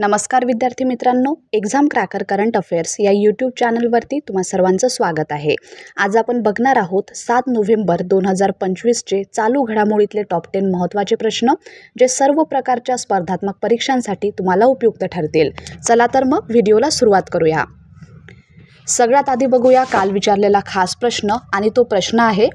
नमस्कार विद्यार्थी मित्रांनो, एक्झाम क्रॅकर करंट अफेअर्स या यूट्यूब चॅनलवरती तुम्हा सर्वांचं स्वागत आहे. आज आपण बघणार आहोत 7 नोव्हेंबर 2025चे चालू घडामोडीतले टॉप 10 महत्त्वाचे प्रश्न, जे सर्व प्रकारच्या स्पर्धात्मक परीक्षांसाठी तुम्हाला उपयुक्त ठरतील. चला तर मग व्हिडिओला सुरुवात करूया. सगळ्यात आधी बघूया काल विचारलेला खास प्रश्न, आणि तो प्रश्न आहे,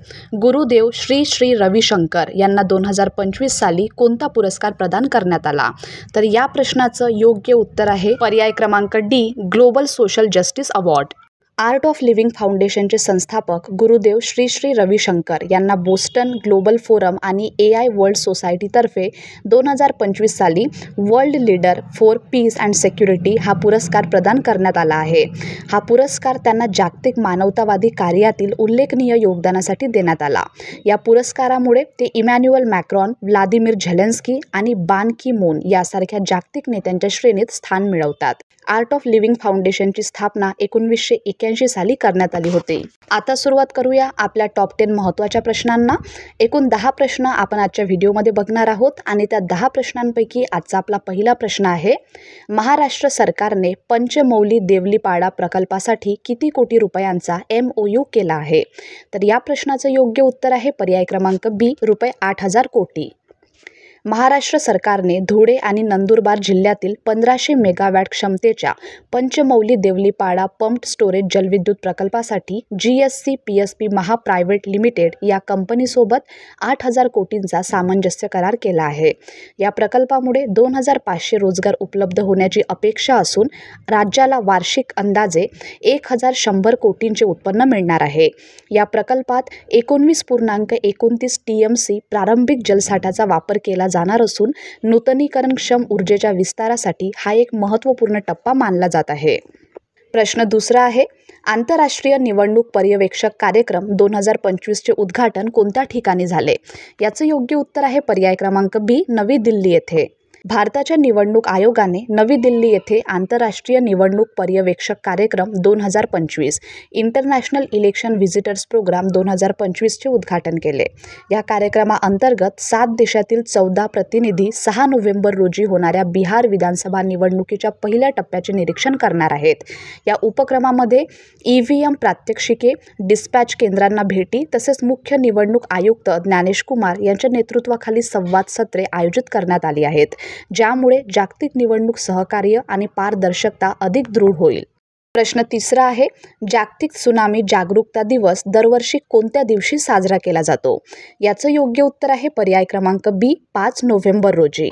गुरुदेव श्री श्री रविशंकर यांना 2025 साली कोणता पुरस्कार प्रदान करण्यात आला? तर या प्रश्नाचं योग्य उत्तर आहे पर्याय क्रमांक D, global social justice award. Art of living फाउंडेशनचे संस्थापक गुरुदेव श्री श्री रविशंकर यांना बोस्टन ग्लोबल फोरम आणि AI वर्ल्ड सोसायटीतर्फे 2025 साली world leader for peace and security हा पुरस्कार प्रदान करण्यात आला आहे. हा पुरस्कार त्यांना जागतिक मानवतावादी कार्यातील उल्लेखनीय योगदानासाठी देण्यात आला. या पुरस्कारामुळे ते इमॅन्युअल मॅक्रॉन, व्लादिमीर झेलेन्स्की आणि बान की मून यासारख्या जागतिक नेत्यांच्या श्रेणीत स्थान मिळवतात. आर्ट ऑफ लिव्हिंग फाउंडेशनची स्थापना 1981 साली करण्यात आली होती. आता सुरुवात करूया आपल्या टॉप 10 महत्त्वाच्या प्रश्नांना. एकूण 10 प्रश्न आपण आजच्या व्हिडिओमध्ये बघणार आहोत, आणि त्या 10 प्रश्नांपैकी आजचा आपला पहिला प्रश्न आहे, महाराष्ट्र सरकारने पंचमौली देवलीपाडा प्रकल्पासाठी किती कोटी रुपयांचा MOU केला आहे? तर या प्रश्नाचं योग्य उत्तर आहे पर्याय क्रमांक बी, रुपये 8,000 कोटी. महाराष्ट्र सरकारने धुळे आणि नंदुरबार जिल्ह्यातील 1500 मेगावॅट क्षमतेच्या पंचमौली देवलीपाडा पंप्ड स्टोरेज जलविद्युत प्रकल्पासाठी GSC-PSP महा प्रायव्हेट लिमिटेड या कंपनीसोबत 8,000 कोटींचा सामंजस्य करार केला आहे. या प्रकल्पामुळे 2,500 रोजगार उपलब्ध होण्याची अपेक्षा असून राज्याला वार्षिक अंदाजे 1,100 कोटींचे उत्पन्न मिळणार आहे. या प्रकल्पात 19.29 TMC प्रारंभिक जलसाठ्याचा वापर केला जाणार असून नूतनीकरणक्षम ऊर्जेच्या विस्तारासाठी हा एक महत्त्वपूर्ण टप्पा मानला जात आहे. प्रश्न दुसरा आहे, आंतरराष्ट्रीय निवडणूक पर्यवेक्षक कार्यक्रम 2025चे उद्घाटन कोणत्या ठिकाणी झाले? याचं योग्य उत्तर आहे पर्याय क्रमांक बी, नवी दिल्ली येथे. भारताच्या निवडणूक आयोगाने नवी दिल्ली येथे आंतरराष्ट्रीय निवडणूक पर्यवेक्षक कार्यक्रम 2025 इंटरनॅशनल इलेक्शन व्हिजिटर्स प्रोग्राम 2025चे उद्घाटन केले. या कार्यक्रमाअंतर्गत 7 देशातील 14 प्रतिनिधी 6 नोव्हेंबर रोजी होणाऱ्या बिहार विधानसभा निवडणुकीच्या पहिल्या टप्प्याचे निरीक्षण करणार आहेत. या उपक्रमामध्ये EVM प्रात्यक्षिके, डिस्पॅच केंद्रांना भेटी तसेच मुख्य निवडणूक आयुक्त ज्ञानेश कुमार यांच्या नेतृत्वाखाली संवाद सत्रे आयोजित करण्यात आली आहेत, ज्यामुळे जागतिक निवडणूक सहकार्य आणि पारदर्शकता अधिक दृढ होईल. प्रश्न तिसरा आहे, जागतिक त्सुनामी जागरूकता दिवस दरवर्षी कोणत्या दिवशी साजरा केला जातो? याचं योग्य उत्तर आहे पर्याय क्रमांक बी, 5 नोव्हेंबर रोजी.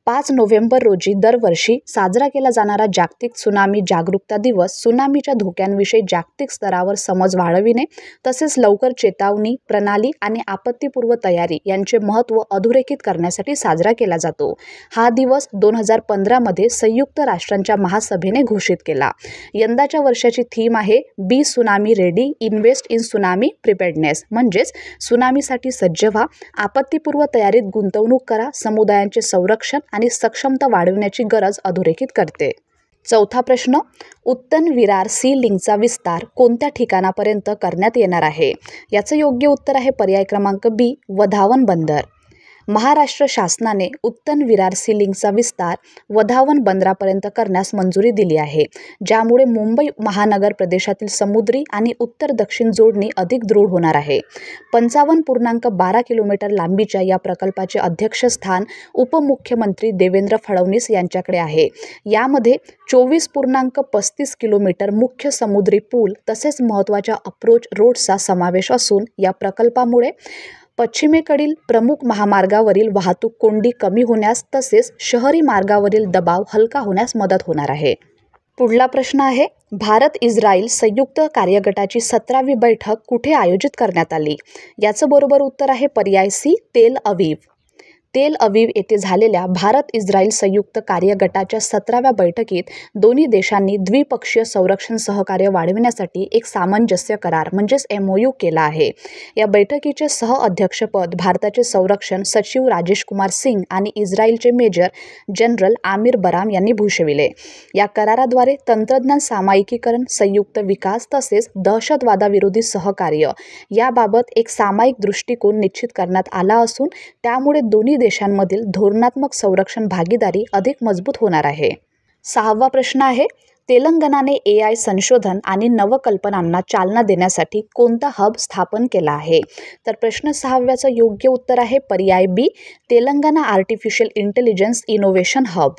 5 नोव्हेंबर रोजी दरवर्षी साजरा केला जाणारा जागतिक त्सुनामी जागरूकता दिवस त्सुनामीच्या धोक्यांविषयी जागतिक स्तरावर समज वाढविणे तसेच लवकर चेतावणी प्रणाली आणि आपत्तीपूर्व तयारी यांचे महत्त्व अधोरेखित करण्यासाठी साजरा केला जातो. हा दिवस 2015 संयुक्त राष्ट्रांच्या महासभेने घोषित केला. यंदाच्या वर्षाची थीम आहे be tsunami ready, invest in tsunami preparedness, म्हणजेच त्सुनामीसाठी सज्ज व्हा, आपत्तीपूर्व तयारीत गुंतवणूक करा, समुदायांचे संरक्षण आणि सक्षमता वाढविण्याची गरज अधोरेखित करते. चौथा प्रश्न, उत्तन विरार सी लिंकचा विस्तार कोणत्या ठिकाणापर्यंत करण्यात येणार आहे? याचं योग्य उत्तर आहे पर्याय क्रमांक बी, वधावन बंदर. महाराष्ट्र शासनाने उत्तन विरार सी लिंकचा विस्तार वधावन बंदरापर्यंत करण्यास मंजुरी दिली आहे, ज्यामुळे मुंबई महानगर प्रदेशातील समुद्री आणि उत्तर दक्षिण जोडणी अधिक दृढ होणार आहे. 55.12 किलोमीटर लांबीच्या या प्रकल्पाचे अध्यक्षस्थान उपमुख्यमंत्री देवेंद्र फडणवीस यांच्याकडे आहे. यामध्ये 24.35 किलोमीटर मुख्य समुद्री पूल तसेच महत्त्वाच्या अप्रोच रोड्सचा समावेश असून या प्रकल्पामुळे पश्चिमेकडील प्रमुख महामार्गावरील वाहतूक कोंडी कमी होण्यास तसेच शहरी मार्गावरील दबाव हलका होण्यास मदत होणार आहे. पुढला प्रश्न आहे, भारत इस्रायल संयुक्त कार्यगटाची 17वी बैठक कुठे आयोजित करण्यात आली? याचं बरोबर उत्तर आहे पर्याय सी, तेल अवीव. तेल अवीव येथे झालेल्या भारत इस्रायल संयुक्त कार्यगटाच्या 17व्या बैठकीत दोन्ही देशांनी द्विपक्षीय संरक्षण सहकार्य वाढविण्यासाठी एक सामंजस्य करार म्हणजेच MOU केला आहे. या बैठकीचे सहअध्यक्षपद भारताचे संरक्षण सचिव राजेश कुमार सिंग आणि इस्रायलचे मेजर जनरल आमिर बराम यांनी भूषविले. या कराराद्वारे तंत्रज्ञान सामायिकीकरण, संयुक्त विकास तसेच दहशतवादाविरोधी सहकार्य याबाबत एक सामायिक दृष्टिकोन निश्चित करण्यात आला असून त्यामुळे दोन्ही देशांमधील धोरणात्मक संरक्षण भागीदारी अधिक मजबूत होणार आहे. 6वा प्रश्न आहे, तेलंगणाने AI संशोधन आणि नवकल्पनांना चालना देण्यासाठी कोणता हब स्थापन केला आहे? तर प्रश्न 6व्याचं योग्य उत्तर आहे पर्याय B, Telangana artificial intelligence innovation hub.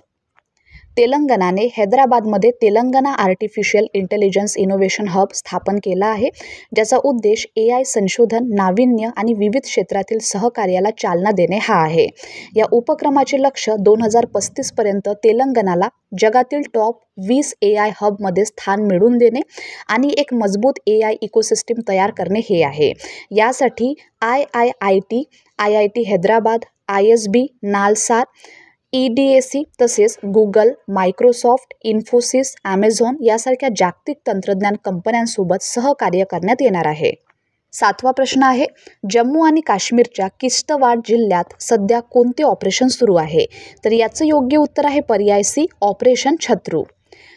तेलंगणाने हैदराबादमध्ये Telangana artificial intelligence innovation hub स्थापन केला आहे, ज्याचा उद्देश AI संशोधन, नाविन्य आणि विविध क्षेत्रातील सहकार्याला चालना देणे हा आहे. या उपक्रमाचे लक्ष्य 2035 पर्यंत तेलंगणाला जगातील टॉप 20 AI हबमध्ये स्थान मिळवून देणे आणि एक मजबूत AI इकोसिस्टीम तयार करणे हे आहे. यासाठी IIIT, IIT Hyderabad, ISB, NALSAR, EDAC तसेच गुगल, मायक्रोसॉफ्ट, इन्फोसिस, ॲमेझॉन यासारख्या जागतिक तंत्रज्ञान कंपन्यांसोबत सहकार्य करण्यात येणार आहे. 7वा प्रश्न आहे, जम्मू आणि काश्मीरच्या किश्तवाड जिल्ह्यात सध्या कोणते ऑपरेशन सुरू आहे? तर याचं योग्य उत्तर आहे पर्याय सी, ऑपरेशन शत्रू.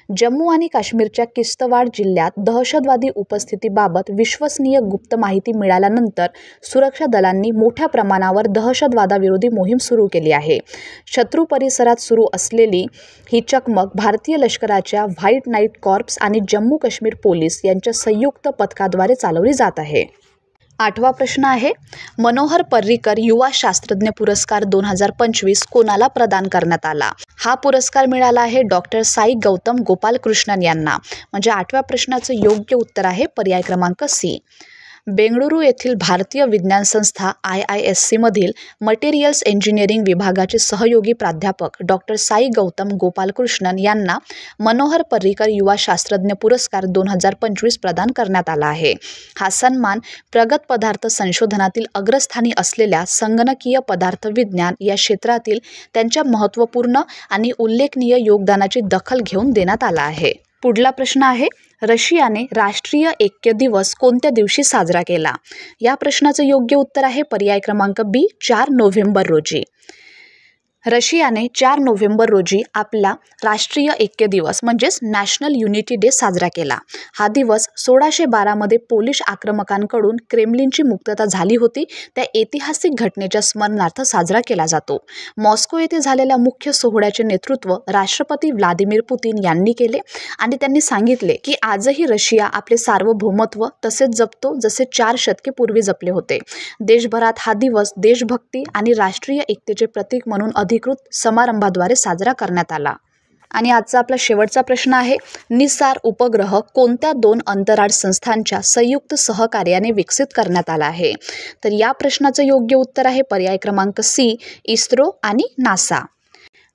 जम्मू आणि काश्मीरच्या किश्तवाड जिल्ह्यात दहशतवादी उपस्थितीबाबत विश्वसनीय गुप्त माहिती मिळाल्यानंतर सुरक्षा दलांनी मोठ्या प्रमाणावर दहशतवादाविरोधी मोहीम सुरू केली आहे. शत्रू परिसरात सुरू असलेली ही चकमक भारतीय लष्कराच्या व्हाईट नाईट कॉर्प्स आणि जम्मू काश्मीर पोलीस यांच्या संयुक्त पथकाद्वारे चालवली जात आहे. 8वा प्रश्न आहे, मनोहर पर्रीकर युवा शास्त्रज्ञ पुरस्कार 2025 कोणाला प्रदान करण्यात आला? हा पुरस्कार मिळाला आहे डॉक्टर साई गौतम गोपालकृष्णन यांना. म्हणजे 8व्या प्रश्नाचं योग्य उत्तर आहे पर्याय क्रमांक सी. बेंगळुरू येथील भारतीय विज्ञान संस्था IISC मधील मटेरियल्स इंजिनिअरिंग विभागाचे सहयोगी प्राध्यापक डॉक्टर साई गौतम गोपालकृष्णन यांना मनोहर पर्रीकर युवा शास्त्रज्ञ पुरस्कार 2025 प्रदान करण्यात आला आहे. हा सन्मान प्रगत पदार्थ संशोधनातील अग्रस्थानी असलेल्या संगणकीय पदार्थ विज्ञान या क्षेत्रातील त्यांच्या महत्त्वपूर्ण आणि उल्लेखनीय योगदानाची दखल घेऊन देण्यात आला आहे. पुढला प्रश्न आहे, रशियाने राष्ट्रीय ऐक्य दिवस कोणत्या दिवशी साजरा केला? या प्रश्नाचं योग्य उत्तर आहे पर्याय क्रमांक बी, 4 नोव्हेंबर रोजी. रशियाने 4 नोव्हेंबर रोजी आपला राष्ट्रीय ऐक्य दिवस म्हणजेच नॅशनल युनिटी डे साजरा केला. हा दिवस 1612 मध्ये पोलिश आक्रमकांकडून क्रेमलिनची मुक्तता झाली होती त्या ऐतिहासिक घटनेच्या स्मरणार्थ साजरा केला जातो. मॉस्को येथे झालेल्या मुख्य सोहळ्याचे नेतृत्व राष्ट्रपती व्लादिमीर पुतिन यांनी केले आणि त्यांनी सांगितले की आजही रशिया आपले सार्वभौमत्व तसेच जपतो जसे 4 शतके पूर्वी जपले होते. देशभरात हा दिवस देशभक्ती आणि राष्ट्रीय एकतेचे प्रतीक म्हणून अधिकृत समारंभाद्वारे साजरा करण्यात आला. आणि आजचा आपला शेवटचा प्रश्न आहे, निसार उपग्रह कोणत्या 2 अंतराळ संस्थांच्या संयुक्त सहकार्याने विकसित करण्यात आला आहे? तर या प्रश्नाचं योग्य उत्तर आहे पर्याय क्रमांक सी, इस्रो आणि नासा.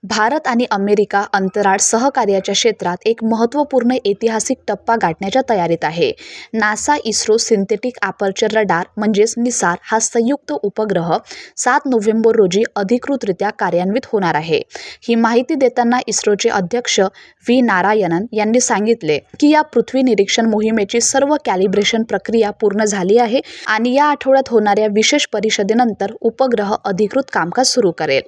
भारत आणि अमेरिका अंतराळ सहकार्याच्या क्षेत्रात एक महत्त्वपूर्ण ऐतिहासिक टप्पा गाठण्याच्या तयारीत आहे. NASA ISRO synthetic aperture radar म्हणजेच निसार हा संयुक्त उपग्रह 7 नोव्हेंबर रोजी अधिकृतरित्या कार्यान्वित होणार आहे. ही माहिती देताना इस्रोचे अध्यक्ष व्ही नारायणन यांनी सांगितले की या पृथ्वी निरीक्षण मोहिमेची सर्व कॅलिब्रेशन प्रक्रिया पूर्ण झाली आहे आणि या आठवड्यात होणाऱ्या विशेष परिषदेनंतर उपग्रह अधिकृत कामकाज सुरू करेल.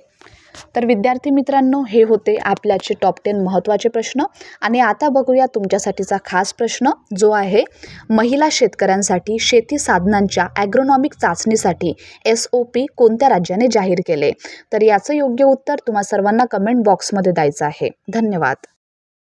तर विद्यार्थी मित्रांनो, हे होते आपल्याचे टॉप 10 महत्त्वाचे प्रश्न. आणि आता बघूया तुमच्यासाठीचा खास प्रश्न जो आहे, महिला शेतकऱ्यांसाठी शेती साधनांच्या ॲग्रोनॉमिक चाचणीसाठी SOP कोणत्या राज्याने जाहीर केले? तर याचं योग्य उत्तर तुम्हा सर्वांना कमेंट बॉक्समध्ये द्यायचं आहे. धन्यवाद.